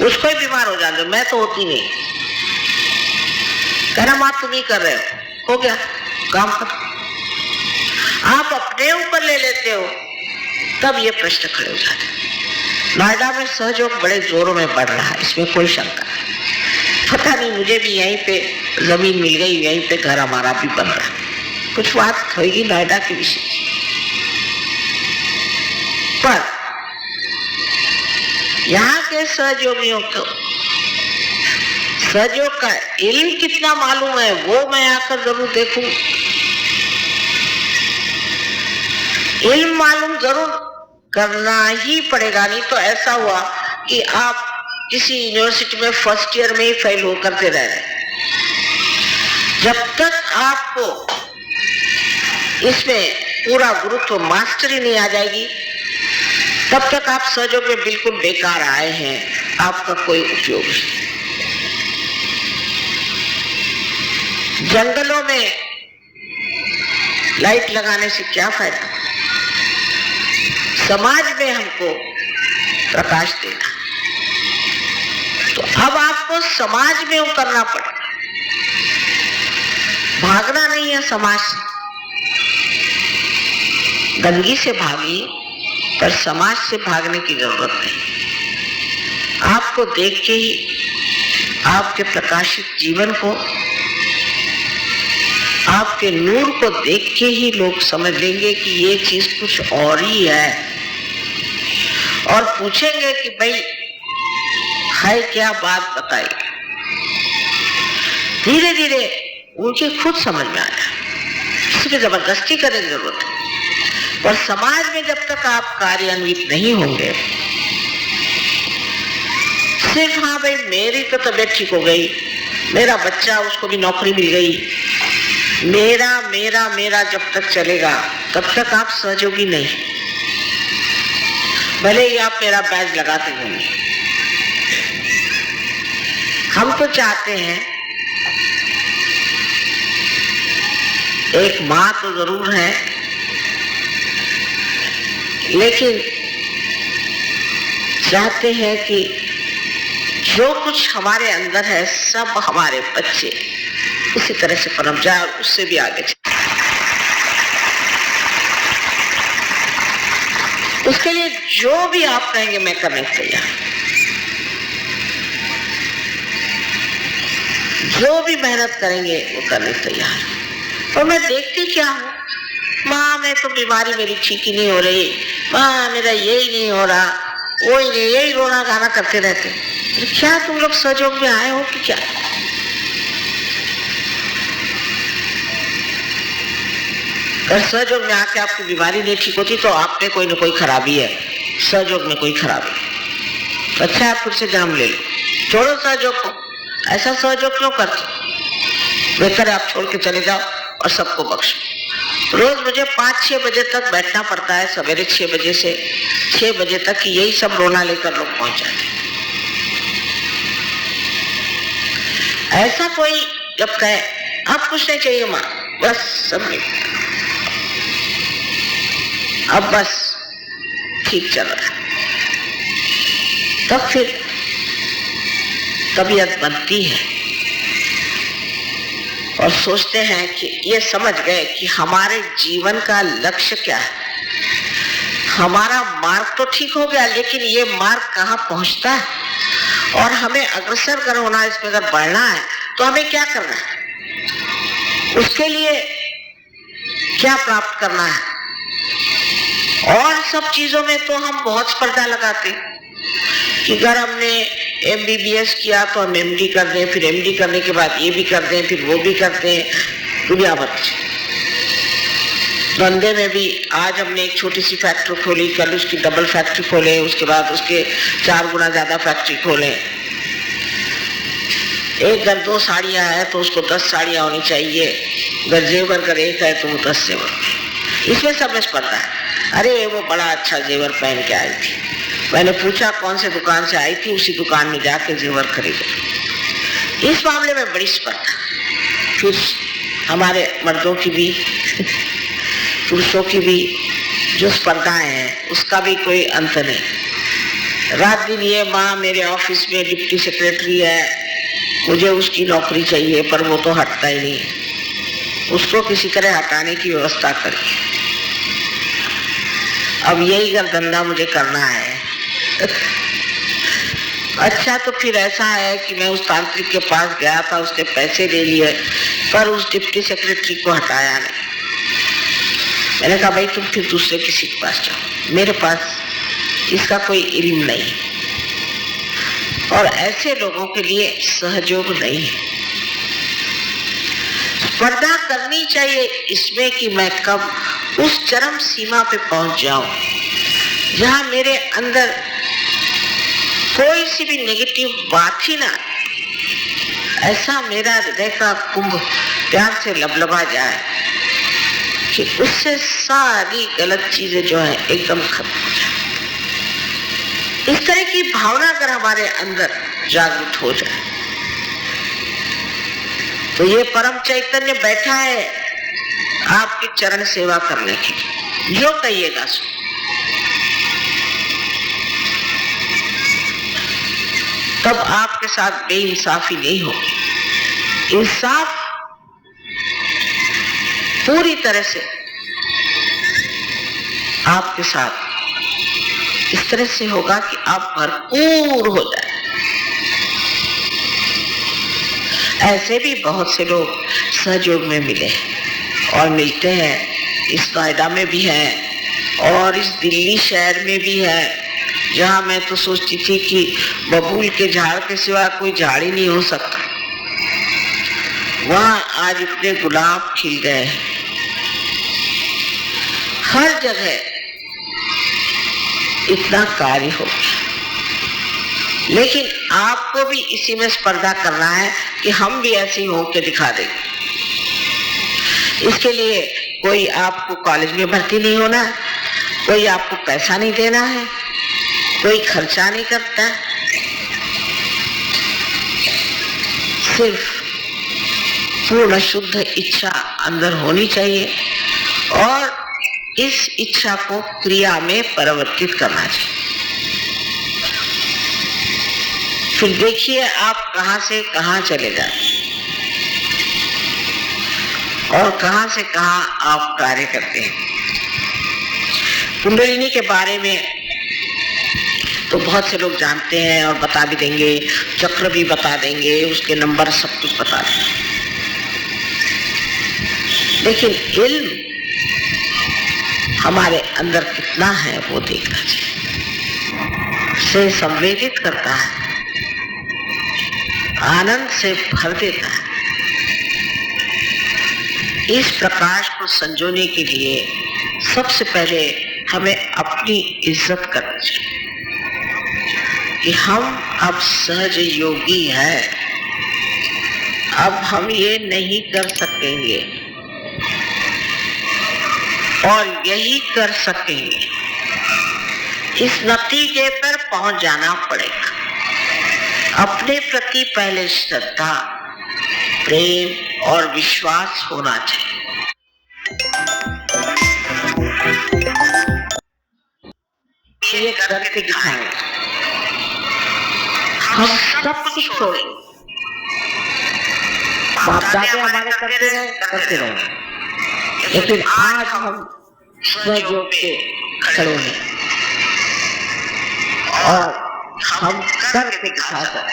उसको ही बीमार हो जाते, मैं तो होती नहीं। कहना माँ तुम ही कर रहे हो गया काम खत्म। आप अपने ऊपर ले लेते हो तब ये प्रश्न खड़े हो जाते हैं। नोएडा में सहयोग बड़े जोरों में बढ़ रहा है, इसमें कोई शंका नहीं। पता नहीं मुझे भी यहीं पे जमीन मिल गई, यहीं पे घर हमारा भी बन रहा है। कुछ बात होगी नोएडा के विषय पर यहाँ के सहयोगियों को सहयोग का इल्म कितना मालूम है वो मैं आकर जरूर देखूं। इल्म मालूम जरूर करना ही पड़ेगा, नहीं तो ऐसा हुआ कि आप किसी यूनिवर्सिटी में फर्स्ट ईयर में ही फेल हो करते रह रहे। जब तक आपको इसमें पूरा गुरुत्व मास्टरी नहीं आ जाएगी तब तक आप सहयोग में बिल्कुल बेकार आए हैं, आपका कोई उपयोग नहीं। जंगलों में लाइट लगाने से क्या फायदा, समाज में हमको प्रकाश देना। तो अब आपको समाज में उतरना पड़ेगा, भागना नहीं है समाज से। गंदगी से भागिए पर समाज से भागने की जरूरत नहीं। आपको देख के ही, आपके प्रकाशित जीवन को, आपके नूर को देख के ही लोग समझ लेंगे कि ये चीज कुछ और ही है, और पूछेंगे कि भाई है क्या बात बताई। धीरे धीरे उनके खुद समझ में आया, किसी पे जबरदस्ती करने की जरूरत है। पर समाज में जब तक आप कार्यान्वित नहीं होंगे, सिर्फ हाँ भाई मेरी तो तबीयत ठीक हो गई, मेरा बच्चा उसको भी नौकरी मिल गई, मेरा मेरा मेरा जब तक चलेगा तब तक आप सहयोगी नहीं। भले ही आप मेरा बैज लगाते होंगे। हम तो चाहते हैं, एक माँ तो जरूर है, लेकिन चाहते हैं कि जो कुछ हमारे अंदर है सब हमारे बच्चे उसी तरह से पनप जाए और उससे भी आगे चले। उसके लिए जो भी आप कहेंगे मैं करने को तैयार, जो भी मेहनत करेंगे वो करने को तैयार। और मैं देखती क्या हूँ, माँ मैं तो बीमारी मेरी ठीक ही नहीं हो रही, माँ मेरा यही नहीं हो रहा, वो ही नहीं, यही रोना गाना करते रहते। तो क्या तुम लोग सहयोग में आए हो कि क्या? अगर सहयोग में आके आपकी बीमारी नहीं ठीक होती तो आप में कोई ना कोई खराबी है, सहयोग में कोई खराबी। तो अच्छा आप फिर से जन्म ले लो, छोड़ो सहयोग को। ऐसा सहयोग क्यों करते? बेहतर है आप छोड़ के चले जाओ और सबको बख्शो। रोज मुझे 5-6 बजे तक बैठना पड़ता है, सवेरे 6 बजे से 6 बजे तक यही सब रोना लेकर लोग पहुंच जाते। ऐसा कोई जब कहे अब कुछ नहीं चाहिए माँ, बस सब नहीं, अब बस ठीक चल रहा है, तब फिर तबीयत बनती है और सोचते हैं कि ये समझ गए कि हमारे जीवन का लक्ष्य क्या है। हमारा मार्ग तो ठीक हो गया, लेकिन ये मार्ग कहाँ पहुंचता है और हमें अग्रसर कर होना, इसमें अगर बढ़ना है तो हमें क्या करना है, उसके लिए क्या प्राप्त करना है। और सब चीजों में तो हम बहुत स्पर्धा लगाते कि अगर हमने MBBS किया तो हम MD कर दें, फिर MD करने के बाद ये भी कर दें, फिर वो भी करते हैं, दुनिया भर। धंधे में भी आज हमने एक छोटी सी फैक्ट्री खोली, कल उसकी डबल फैक्ट्री खोले, उसके बाद उसके 4 गुना ज्यादा फैक्ट्री खोले। एक घर 2 साड़ियां है तो उसको 10 साड़ियां होनी चाहिए, अगर जेवर कर एक है तो वो 10 जेवर। इसमें सब में स्पर्धा है। अरे वो बड़ा अच्छा जेवर पहन के आई थी, मैंने पूछा कौन से दुकान से आई थी, उसी दुकान में जाके जेवर खरीदे। इस मामले में बड़ी स्पर्धा। फिर हमारे मर्दों की भी पुरुषों की भी जो स्पर्धाएं हैं उसका भी कोई अंत नहीं। रात दिन ये माँ मेरे ऑफिस में डिप्टी सेक्रेटरी है, मुझे उसकी नौकरी चाहिए, पर वो तो हटता ही नहीं, उसको किसी तरह हटाने की व्यवस्था करिए। अब यही धंधा मुझे करना है। अच्छा, तो फिर ऐसा है कि मैं उस तांत्रिक के पास गया था, उसने पैसे ले लिए, पर उस डिप्टी सेक्रेटरी को हटाया नहीं। मैंने कहा भाई तुम फिर दूसरे किसी के पास जाओ, मेरे पास इसका कोई इल्म नहीं, और ऐसे लोगों के लिए सहयोग नहीं है। स्पर्धा करनी चाहिए इसमें कि मैं कब उस चरम सीमा पे पहुंच जाऊं जहां मेरे अंदर कोई सी भी नेगेटिव बात ही ना, ऐसा मेरा हृदय का कुंभ प्यार से लबलबा जाए कि उससे सारी गलत चीजें जो है एकदम खत्म हो जाए। इस तरह की भावना अगर हमारे अंदर जागृत हो जाए तो ये परम चैतन्य बैठा है आपकी चरण सेवा करने के लिए, जो कहिएगा सो। तब आपके साथ बेइंसाफी नहीं होगी, इंसाफ पूरी तरह से आपके साथ इस तरह से होगा कि आप भरपूर हो जाए। ऐसे भी बहुत से लोग सहयोग में मिले और मिलते हैं, इस नोएडा में भी हैं और इस दिल्ली शहर में भी है, जहां मैं तो सोचती थी कि बबूल के झाड़ के सिवा कोई झाड़ ही नहीं हो सकता, वहां आज इतने गुलाब खिल गए। हर जगह इतना कार्य हो, लेकिन आपको भी इसी में स्पर्धा करना है कि हम भी ऐसे ही होकर दिखा दें। इसके लिए कोई आपको कॉलेज में भर्ती नहीं होना है, कोई आपको पैसा नहीं देना है, कोई खर्चा नहीं करता, सिर्फ पूर्ण शुद्ध इच्छा अंदर होनी चाहिए और इस इच्छा को क्रिया में परिवर्तित करना चाहिए। फिर देखिए आप कहां से कहां चले जाए और कहां से कहां आप कार्य करते हैं। कुंडलिनी के बारे में तो बहुत से लोग जानते हैं और बता भी देंगे, चक्र भी बता देंगे, उसके नंबर सब कुछ बता देंगे, लेकिन इल्म हमारे अंदर कितना है वो देखना चाहिए। से संवेदित करता है, आनंद से भर देता है। इस प्रकाश को संजोने के लिए सबसे पहले हमें अपनी इज्जत करनी चाहिए कि हम अब सहज योगी हैं, अब हम ये नहीं कर सकेंगे और यही कर सकेंगे। इस नतीजे पर पहुंच जाना पड़ेगा। अपने प्रति पहले श्रद्धा, प्रेम और विश्वास होना चाहिए। ये करके दिखाएं, हम सब कुछ छोड़ेंगे। बाप दादा हमारे करते रहे, लेकिन आज हम सहयोग पे खड़े हैं और हम करके दिखा सकते हैं।